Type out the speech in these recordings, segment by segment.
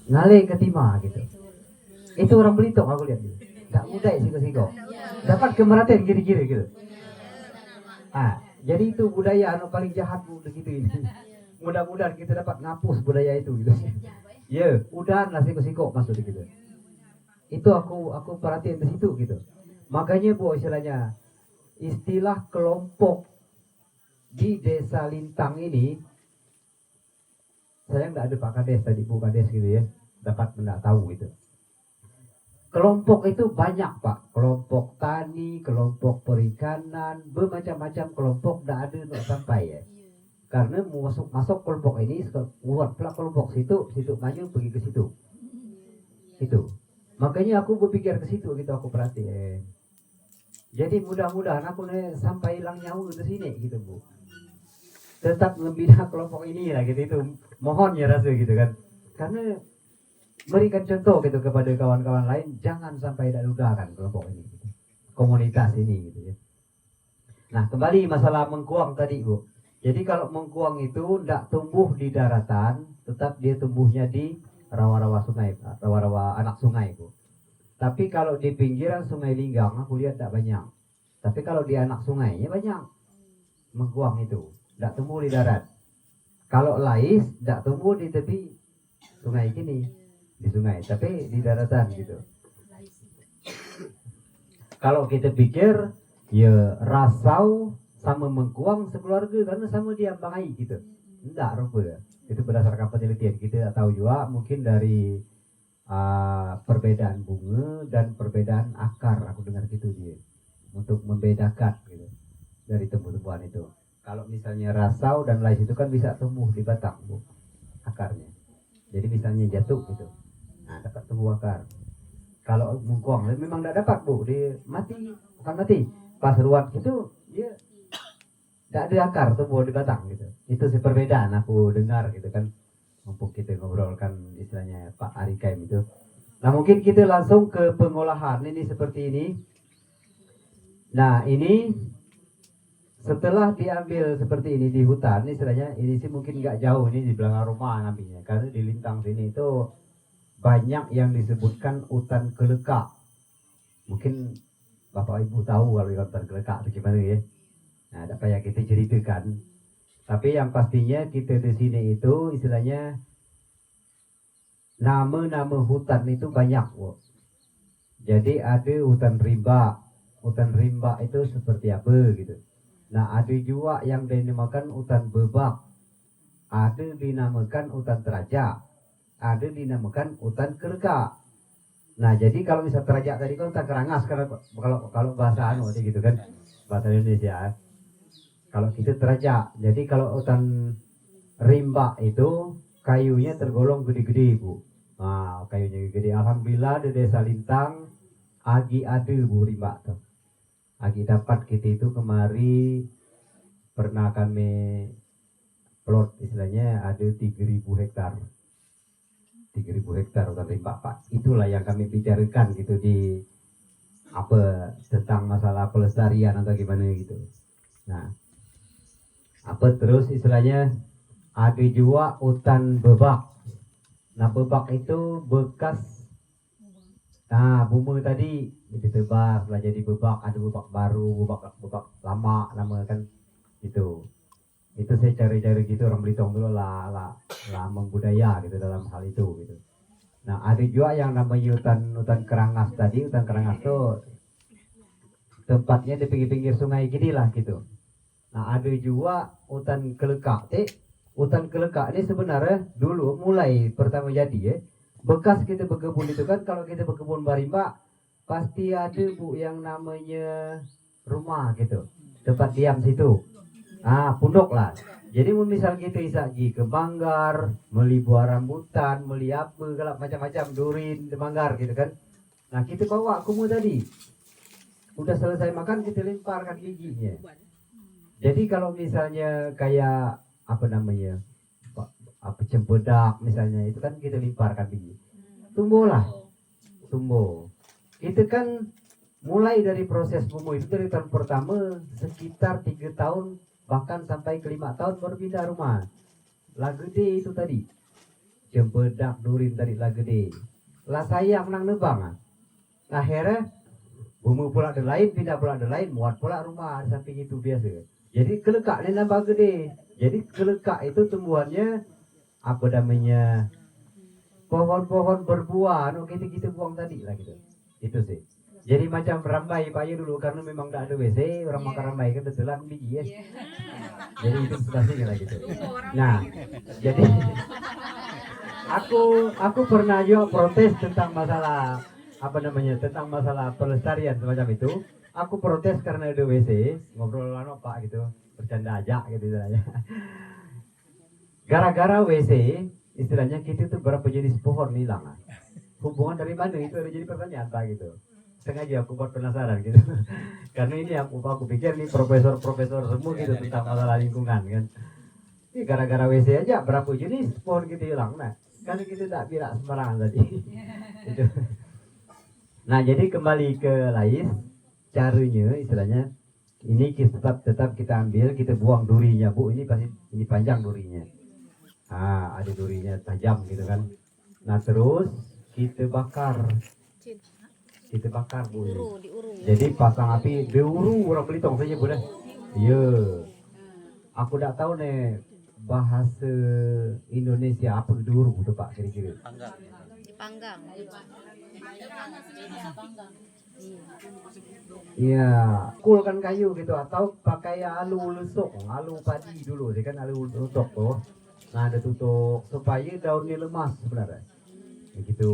ngale ke timah gitu. Itu orang Belitung aku lihat gitu. Gak mudah siko-siko. Dapat kemeraten kiri-kiri gitu. Jadi itu budaya anu paling jahat begitu ini. Mudah-mudahan kita dapat ngapus budaya itu gitu. Ya, udah lah siko-siko masuk gitu. Itu aku perhatiin di situ gitu. Makanya Bu istilahnya istilah kelompok di Desa Lintang ini, saya nggak ada Pak Kades tadi, Bu Kades gitu ya, dapat mendak tahu gitu. Kelompok itu banyak Pak, kelompok tani, kelompok perikanan, bermacam-macam kelompok, nggak ada untuk sampai ya. Karena masuk kelompok ini, buat pula kelompok situ maju pergi ke situ. Itu. Makanya aku berpikir ke situ gitu, aku perhatiin. Jadi mudah-mudahan aku nih sampai hilang nyawa ke sini gitu Bu. Tetap membina kelompok ini lah gitu itu. Mohon ya rasa gitu kan. Karena berikan contoh gitu kepada kawan-kawan lain, jangan sampai dudahkan kelompok ini gitu. Komunitas ini gitu ya. Nah, kembali masalah mengkuang tadi Bu. Jadi kalau mengkuang itu tidak tumbuh di daratan, tetap dia tumbuhnya di rawa-rawa sungai, rawa-rawa anak sungai Bu. Tapi kalau di pinggiran Sungai Linggang aku lihat tidak banyak. Tapi kalau di anak sungainya banyak mengkuang itu, tidak tumbuh di darat. Kalau lais tidak tumbuh di tepi sungai gini, di sungai, tapi di daratan gitu. Kalau kita pikir ya rasau sama mengkuang sekeluarga karena sama dia bangai gitu. Enggak rupa. Itu berdasarkan penelitian kita tahu juga mungkin dari perbedaan bunga dan perbedaan akar, aku dengar gitu dia untuk membedakan gitu dari tumbuh-tumbuhan itu. Kalau misalnya rasau dan lais itu kan bisa tumbuh di batang Bu akarnya, jadi misalnya jatuh gitu, nah dapat tumbuh akar. Kalau mengkuang memang tidak dapat Bu, dia mati, bukan mati, pas ruat itu dia tidak ada akar tumbuh di batang gitu. Itu sih perbedaan aku dengar gitu kan, mumpung kita ngobrolkan istilahnya Pak Arikaim itu. Nah mungkin kita langsung ke pengolahan ini seperti ini. Nah ini setelah diambil seperti ini di hutan, istilahnya ini sih mungkin nggak jauh ini di belakang rumah ngambilnya. Karena di Lintang sini itu banyak yang disebutkan hutan kelekak. Mungkin Bapak Ibu tahu kalau hutan kelekak itu gimana ya. Nah ada kayak kita ceritakan. Tapi yang pastinya kita di sini itu istilahnya nama-nama hutan itu banyak. Jadi ada hutan rimba. Hutan rimba itu seperti apa gitu. Nah ada juga yang dinamakan hutan bebak. Ada dinamakan hutan teraja. Ada dinamakan hutan kelekak. Nah jadi kalau misal teraja tadi kan hutan kerangas kalau bahasa anu gitu kan. Bahasa Indonesia. Kalau kita teraja. Jadi kalau hutan rimba itu kayunya tergolong gede-gede Bu. Nah, kayunya gede. Alhamdulillah di Desa Lintang agi ada Bu rimba tuh. Agi dapat kita itu kemari pernah kami plot istilahnya ada 3.000 hektar. 3.000 hektar hutan rimba Pak. Itulah yang kami bicarakan gitu di apa tentang masalah pelestarian atau gimana gitu. Nah, apa terus istilahnya ada juga hutan bebak. Nah bebak itu bekas bumbu tadi ditebas lah jadi bebak, ada bebak baru, bebak lama nama kan itu saya cari-cari gitu orang Belitung dulu lah budaya gitu dalam hal itu gitu. Nah ada juga yang namanya hutan kerangas tadi. Hutan kerangas tuh tempatnya di pinggir-pinggir sungai gini lah gitu. Nah ada juga hutan kelekak. Hutan kelekak ini sebenarnya dulu mulai pertama jadi ya. Bekas kita berkebun itu kan, kalau kita berkebun barimba pasti ada Bu yang namanya rumah gitu. Tempat diam situ. Pondok lah. Jadi misal kita isagi ke Manggar, beli buah rambutan, beli apa, kalau macam-macam durin di Manggar gitu kan. Nah kita bawa kumu tadi. Udah selesai makan kita lemparkan giginya. Jadi kalau misalnya kayak apa namanya apa cempedak misalnya itu kan kita lemparkan biji, tumbuh itu kan mulai dari proses tumbuh itu dari tahun pertama sekitar 3 tahun bahkan sampai ke 5 tahun baru pindah rumah lah gede itu tadi. cempedak durin tadi lah gede. Lah sayang nang nebang. Akhirnya bumi pula ada lain, pindah pula ada lain, muat pula rumah samping itu biasa. Jadi kelekak ni nambah gede. Jadi kelekak itu tumbuhannya apa namanya, pohon-pohon berbuah, kita buang tadi lah gitu. Itu sih. Jadi macam rambai Pak Ayu dulu karena memang tidak ada WC, orang makan rambai kan betulan biji ya. Jadi itu situasinya lah gitu. Nah, jadi aku pernah juga protes tentang masalah apa namanya, tentang masalah pelestarian semacam itu. Aku protes karena ada WC, ngobrol sama Pak gitu, bercanda aja gitu istilahnya. Gara-gara WC, istilahnya kita tuh berapa jenis pohon hilang. Hubungan dari mana itu ada jadi pertanyaan Pak gitu. Sengaja aku buat penasaran gitu. Karena ini aku pikir nih profesor-profesor semua gitu tentang masalah lingkungan kan. Ini gara-gara WC aja berapa jenis pohon kita hilang. Nah, karena kita tak bilang sembarangan tadi. Gitu. Nah, jadi kembali ke Lais, caranya istilahnya ini tetap kita ambil, kita buang durinya, Bu. Ini pasti ini panjang durinya. Ah, ada durinya tajam gitu kan. Nah, terus kita bakar. Kita bakar Bu. Jadi pasang api diuru orang Belitung saja Bu dah. Ya. Aku tak tahu nih bahasa Indonesia apa diuru tu Pak kira-kira. Dipanggang. Iya, kulkan kayu gitu atau pakai alu lusuk, alu padi dulu, sih kan alu lusuk tuh. Nah, ada tutup supaya daunnya lemas sebenarnya. Begitu.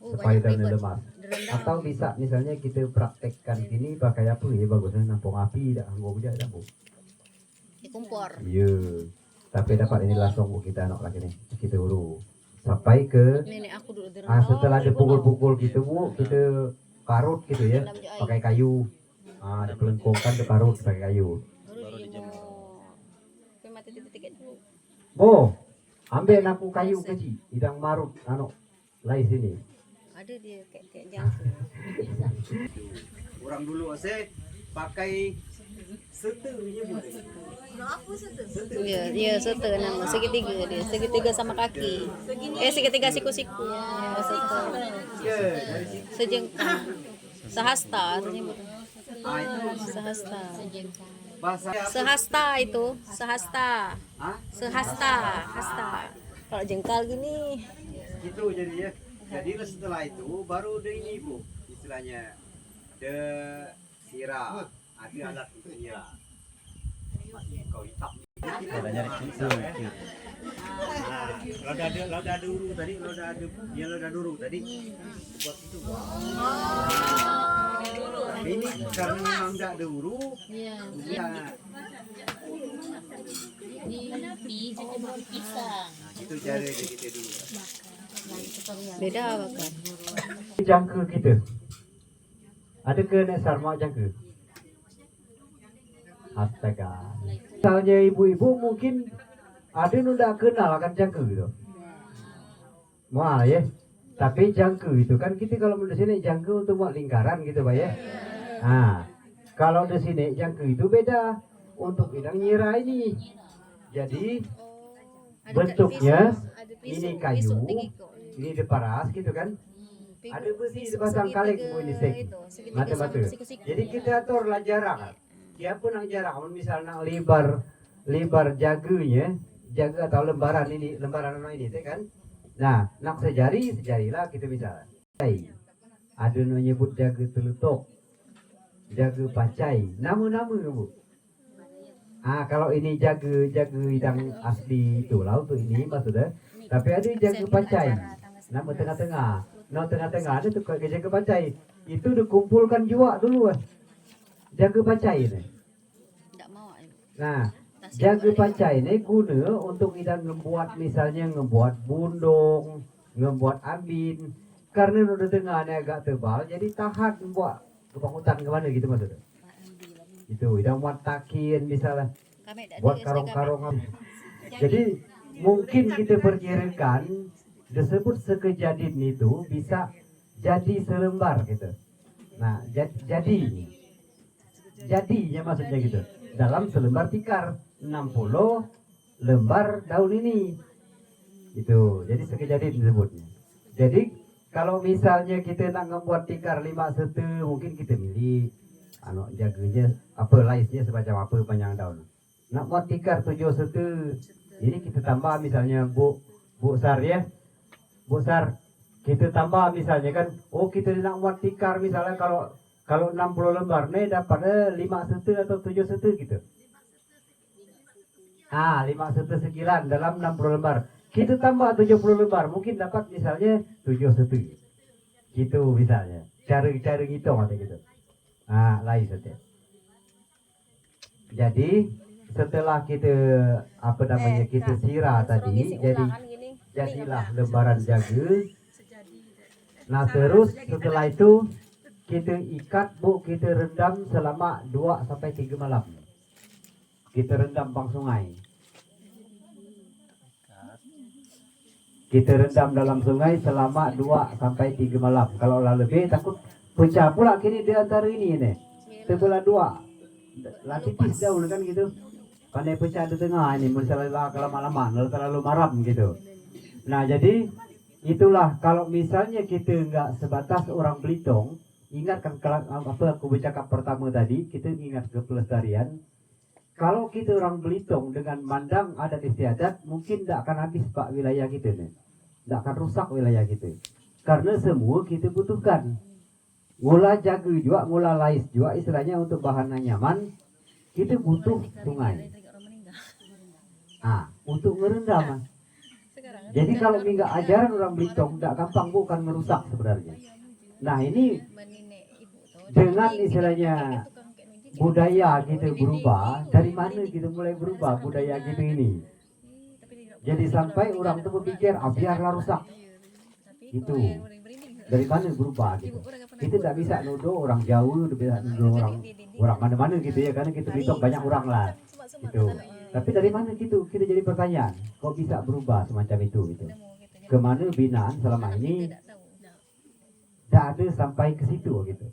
Supaya daunnya lemas. Atau bisa misalnya kita praktekkan gini pakai apa ya bagusnya nampung api dah anggo aja dah Bu. Di kompor. Iya. Tapi dapat ini langsung Bu kita nak lagi nih. Kita uru sampai ke setelah dipukul-pukul gitu Bu, kita parut gitu ya pakai kayu. Ah, dipelengkungkan diparut pakai kayu. Bo, ambil naku kayu kecil, hidang marut anu lai sini. Ada dia kayak jangkung. Orang dulu ase pakai setunya Bu. Iya, sete nama segitiga dia, segitiga sama kaki. Segitiga siku-siku. Ya, sete. Sejengkal. Sehasta nyebut. Ah, itu Sehasta. bahasa Sehasta itu, sehasta. Sehasta, hasta. Kalau jengkal gini, gitu jadi ya. Jadi setelah itu baru ada ini Bu, istilahnya de sirah, ada alat untuk sirah. Kau hitam. Kalau nyari gitu. Kalau ada duru tadi, kalau ada duru tadi buat itu. Ini karena memang tidak ada duru. Iya. Itu cara kita dulu. beda apa kan? Jangka kita. Ada ke nek sarma jangka? Astaga. Misalnya ibu-ibu mungkin ada nu ndak kenal akan jangka gitu. Wah ya. Tapi jangka itu kan kita kalau di sini jangka untuk buat lingkaran gitu Pak ya. Nah, kalau di sini jangka itu beda untuk bidang nyira ini. Jadi bentuknya ini kayu, ini diparas gitu kan. Ada besi dipasang kaleng Bu ini sek. Mata-mata. Jadi kita atur lah jarak. Dia pun yang jarak, misalnya lebar jagunya, jaga atau lembaran ini kan. Nah, nak sejarilah kita bisa. Ada yang nyebut jaga telutuk, jaga pacai, nama-nama Bu. Ah, kalau ini jaga hidang asli itu lah untuk ini maksudnya. Tapi ada jaga pacai, nama tengah-tengah. Nah tengah-tengah ada tuh jaga pacai. Itu dikumpulkan juga dulu jaga pacai ini. Nah, jaga pacai ini guna untuk kita membuat misalnya membuat bundung, membuat ambin. Karena udah tengahnya agak tebal, jadi tahan membuat lubang hutan kemana gitu maksudnya. Itu udah buat takin misalnya, buat karung-karung. Jadi mungkin kita perkirakan disebut sekejadian itu bisa jadi selembar gitu. Nah, jadinya maksudnya gitu. Dalam selembar tikar 60 lembar daun ini. Itu jadi sekejadian disebutnya. Jadi kalau misalnya kita nak membuat tikar 5 sete, mungkin kita milih jaganya apa laisnya semacam apa panjang daun. Nak buat tikar 7 sete, ini kita tambah misalnya Bu Sar ya. Bu Sar, kita tambah misalnya kan, kita nak buat tikar misalnya kalau 60 lembar nih dapatnya 5 sete atau 7 sete gitu. 5 sete sekilan dalam 60 lembar. Kita tambah 70 lembar, mungkin dapat misalnya 7 sete. Gitu misalnya. Cara gitu macam gitu. Lain sete. Jadi setelah kita kita sirah tadi, jadilah lembaran jaga. Nah terus setelah itu kita ikat Bu, kita rendam selama 2 sampai 3 malam. Kita rendam bang sungai. Kita rendam dalam sungai selama 2 sampai 3 malam. Kalau lebih takut pecah pula kini di antara ini nih. Terbelah 2. Lah tipis jauh kan gitu. Pandai pecah di tengah ini misalnya kalau lama-lama terlalu maram gitu. Nah, jadi itulah kalau misalnya kita enggak sebatas orang Belitung, ingatkan apa aku bercakap pertama tadi, kita ingat ke pelestarian. Kalau kita orang Belitung dengan mandang adat istiadat, mungkin tidak akan habis Pak wilayah kita nih. Tidak akan rusak wilayah kita. Karena semua kita butuhkan. Ngula jaga juga, ngula lais juga, istilahnya untuk bahan nyaman, kita butuh sungai. Untuk ngerendam. Jadi kalau enggak ajaran orang Belitung, tidak gampang bukan merusak sebenarnya. Nah ini dengan istilahnya budaya kita berubah, dari mana kita mulai berubah budaya kita ini? Jadi sampai orang itu berpikir, biarlah rusak. Itu dari mana berubah gitu? Kita tidak bisa nuduh orang jauh, tidak bisa nuduh orang mana-mana gitu ya, karena kita Belitung banyak orang lah. Gitu. Tapi dari mana gitu? Kita jadi pertanyaan, kok bisa berubah semacam itu gitu? Kemana binaan selama ini tidak ada sampai ke situ gitu.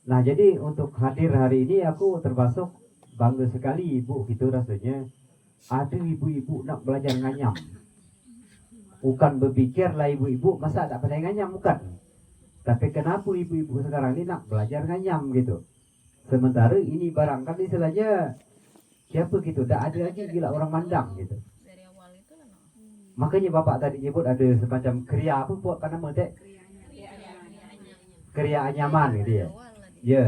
Nah jadi untuk hadir hari ini aku termasuk bangga sekali Ibu gitu rasanya. Ada ibu-ibu nak belajar nganyam. Bukan berpikir lah ibu-ibu masa tak pandai nganyam, bukan. Tapi kenapa ibu-ibu sekarang ini nak belajar nganyam gitu. Sementara ini barangkali istilahnya siapa gitu, tak ada lagi gila orang mandang gitu. Makanya Bapak tadi nyebut ada semacam kriya apa buat nama teh? Kriya anyaman gitu ya. Ya.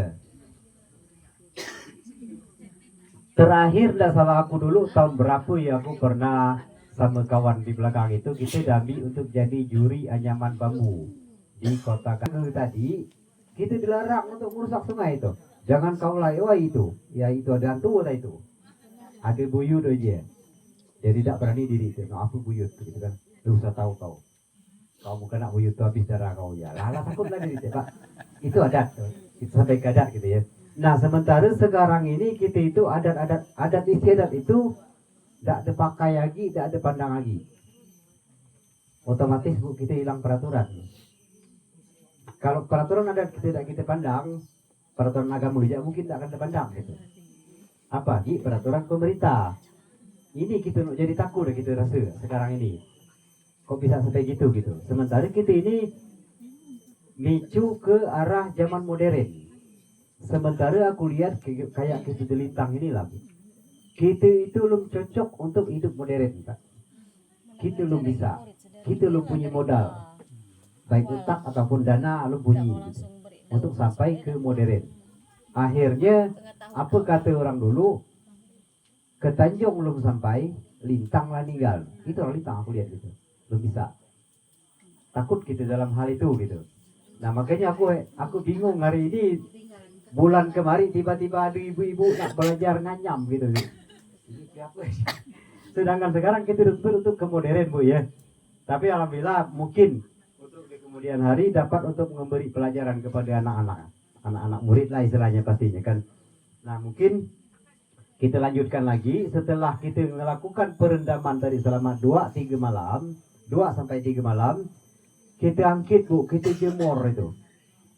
Terakhir tidak salah aku dulu tahun berapa ya aku pernah sama kawan di belakang itu kita dambi untuk jadi juri anyaman bambu di kota Kanu tadi. Kita dilarang untuk merusak sungai itu. Jangan kau lewat itu. Ya itu ada hantu lah itu. Ada buyut aja. Jadi tidak berani diri itu. Nah, aku buyut gitu kan. Lu usah tahu kau. Kamu kena buyut tuh habis darah kau ya. Lah takut lah diri Pak. Itu adat. Itu sampai ke adat gitu ya. Nah sementara sekarang ini kita itu adat istiadat itu tidak ada pakai lagi, tidak ada pandang lagi. Otomatis Bu kita hilang peraturan. Kalau peraturan adat tidak kita pandang, peraturan agama juga mungkin tidak akan dipandang gitu. Apalagi peraturan pemerintah. Ini kita jadi takut kita rasa sekarang ini. Kok bisa sampai gitu gitu. Sementara kita ini micu ke arah zaman modern. Sementara aku lihat kayak kita delintang ini lah. Kita itu belum cocok untuk hidup modern Pak. Kita belum bisa. Kita belum punya modal. Baik otak ataupun dana belum punya gitu, untuk sampai ke modern. Akhirnya apa kata orang dulu? Ke Tanjung belum sampai, lintang lah ninggal. Itu orang lintang aku lihat gitu. Belum bisa. Takut kita dalam hal itu gitu. Nah makanya aku bingung hari ini. Bulan kemarin tiba-tiba ada ibu-ibu nak belajar nganyam gitu. Sedangkan sekarang kita untuk ke modern Bu ya. Tapi alhamdulillah mungkin untuk di kemudian hari dapat untuk memberi pelajaran kepada anak-anak murid lah istilahnya pastinya kan. Nah mungkin kita lanjutkan lagi setelah kita melakukan perendaman tadi selama 2-3 malam, 2 sampai 3 malam, kita angkit Bu, kita jemur itu.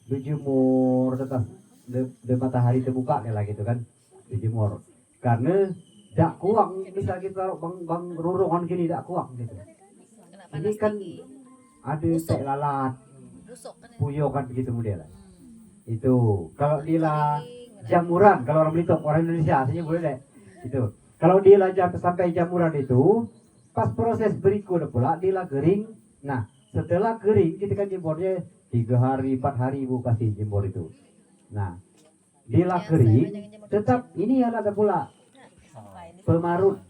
Dijemur tetap de matahari terbuka nih lah gitu kan, dijemur. Karena dak kuang bisa kita bang rurongan gini dak kuang gitu. ini kan ada teh lalat, puyo kan begitu modelnya. Itu kalau dia jamuran, kalau orang Belitung, orang Indonesia aslinya boleh deh. Itu kalau dia sampai jamuran itu, pas proses berikutnya pula dia kering. Nah setelah kering kita kan jemurnya 3 hari 4 hari ibu kasih jemur itu. Nah dia kering, tetap ini yang ada pula pemarut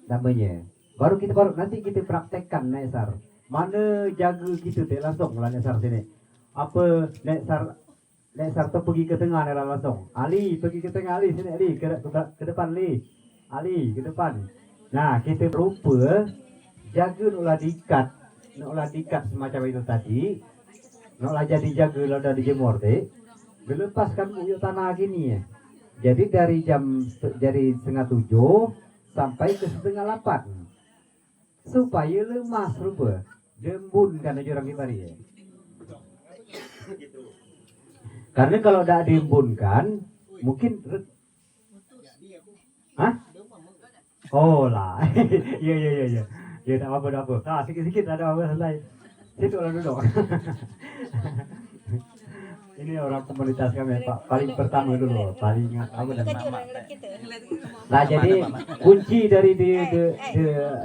namanya. Baru nanti kita praktekkan Nesar. Mana jaga gitu deh langsung lah Nesar sini. Apa Nesar tuh pergi ke tengah nih langsung. Ali pergi ke tengah, Ali sini, Ali ke depan, Ali ke depan. Nah kita rupa jaga nak dikat semacam itu tadi. Nak jadi jaga lah dah dijemur deh. Melepaskan uyuk tanah gini ya. Jadi dari 6:30 sampai ke 7:30 supaya lemas rupa dembun kan aja orang kibari ya. Karena kalau tidak diembunkan mungkin oh lah iya ya tak apa sikit ada apa selesai situ lah duduk. Ini orang komunitas kami Pak, paling pertama dulu, paling apa dan nama. Nah jadi kunci dari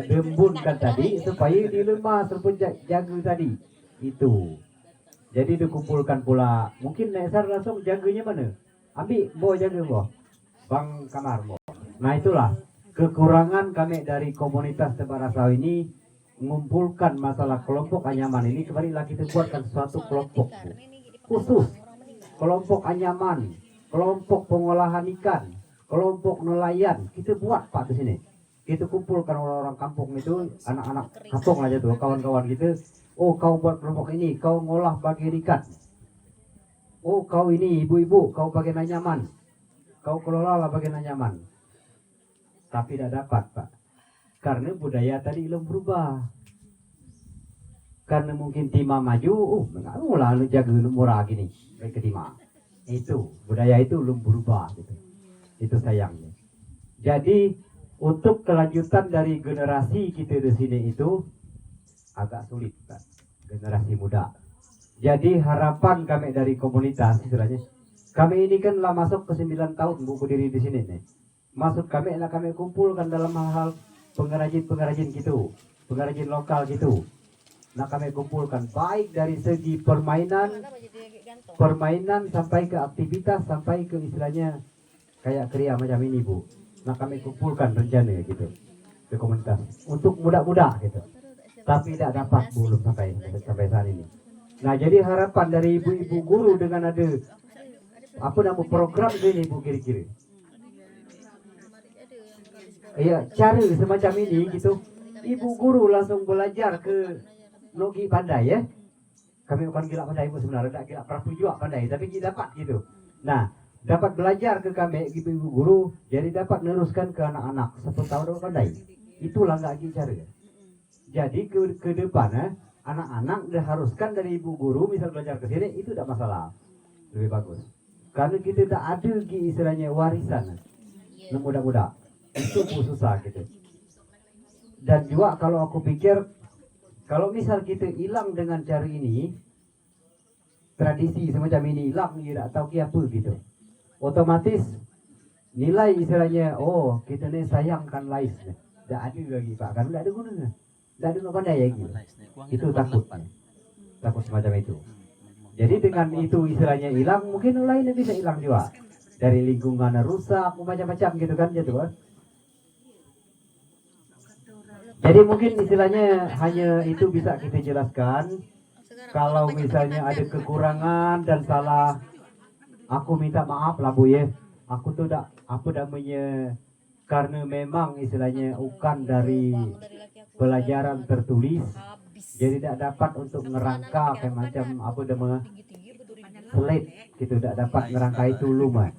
dembunkan tadi supaya dilemas jaga tadi itu. Jadi dikumpulkan pula. Mungkin Nesar langsung jaganya mana? Ambil bawa jaga bawa bang kamar bawa. Nah itulah kekurangan kami dari komunitas Tebarasau ini mengumpulkan masalah kelompok anyaman ini. Kembali lagi kita buatkan suatu kelompok khusus, kelompok anyaman, kelompok pengolahan ikan, kelompok nelayan. Kita buat Pak di sini. Kita kumpulkan orang-orang kampung itu, anak-anak kampung aja tuh, kawan-kawan gitu. Oh kau buat kelompok ini, kau ngolah bagian ikan. Oh kau ini ibu-ibu, kau bagian anyaman. Kau kelola lah bagian anyaman. Tapi tidak dapat Pak. Karena budaya tadi belum berubah. Karena mungkin timah maju, mengaruh lah lu jaga murah gini, baik ke timah. Itu budaya itu belum berubah gitu. Itu sayangnya. Jadi untuk kelanjutan dari generasi kita di sini itu agak sulit, Pak. Generasi muda. Jadi harapan kami dari komunitas istilahnya, kami ini kan lah masuk ke 9 tahun buku diri di sini nih. Maksud kami lah kami kumpulkan dalam hal pengrajin gitu, pengrajin lokal gitu. Nah kami kumpulkan baik dari segi permainan sampai ke aktivitas sampai ke istilahnya kayak kriya macam ini Bu. Nah kami kumpulkan rencana gitu ke komunitas untuk muda-muda gitu. Tapi tidak dapat belum sampai saat ini. Nah jadi harapan dari ibu-ibu guru dengan ada apa nama program ini Bu kira-kira. Iya cara semacam ini gitu. Ibu guru langsung belajar ke Nogi pandai ya. Kami bukan gila pandai Bu sebenarnya, tidak gila perahu juga pandai, tapi kita dapat gitu. Nah, dapat belajar ke kami ibu guru, jadi dapat meneruskan ke anak-anak 10 tahun dapat pandai. Itulah nggak cara. Jadi ke depan anak-anak diharuskan dari ibu guru misal belajar ke sini itu tidak masalah, lebih bagus. Karena kita tidak ada istilahnya warisan, muda-muda itu susah gitu. Dan juga kalau aku pikir kalau misal kita hilang dengan cara ini, tradisi semacam ini hilang, tidak tahu apa gitu, otomatis nilai istilahnya, oh kita nih sayangkan lais, tidak ada lagi Pak, karena tidak ada gunanya, tidak ada apa daya gitu. Itu takut semacam itu. Jadi dengan itu istilahnya hilang, mungkin lainnya bisa hilang juga dari lingkungan rusak, macam-macam gitu kan, gitu kan. Jadi mungkin istilahnya hanya itu bisa kita jelaskan. Kalau misalnya ada kekurangan dan salah, aku minta maaf lah Bu ya. Aku tuh apa namanya, karena memang istilahnya bukan dari pelajaran tertulis, jadi tidak dapat untuk ngerangka kayak macam apa namanya slate gitu, tidak dapat ngerangka itu lumah.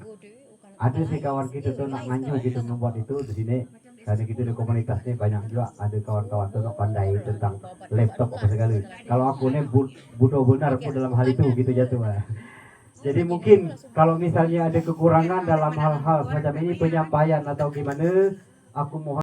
Ada sih kawan kita tuh nak nganyu gitu membuat itu di sini. Karena kita di komunitasnya banyak juga ada kawan-kawan tuh nak pandai tentang laptop apa segala. Kalau aku nih butuh benar pun dalam hal itu gitu jatuh. Jadi mungkin kalau misalnya ada kekurangan dalam hal-hal semacam ini penyampaian atau gimana, aku mohon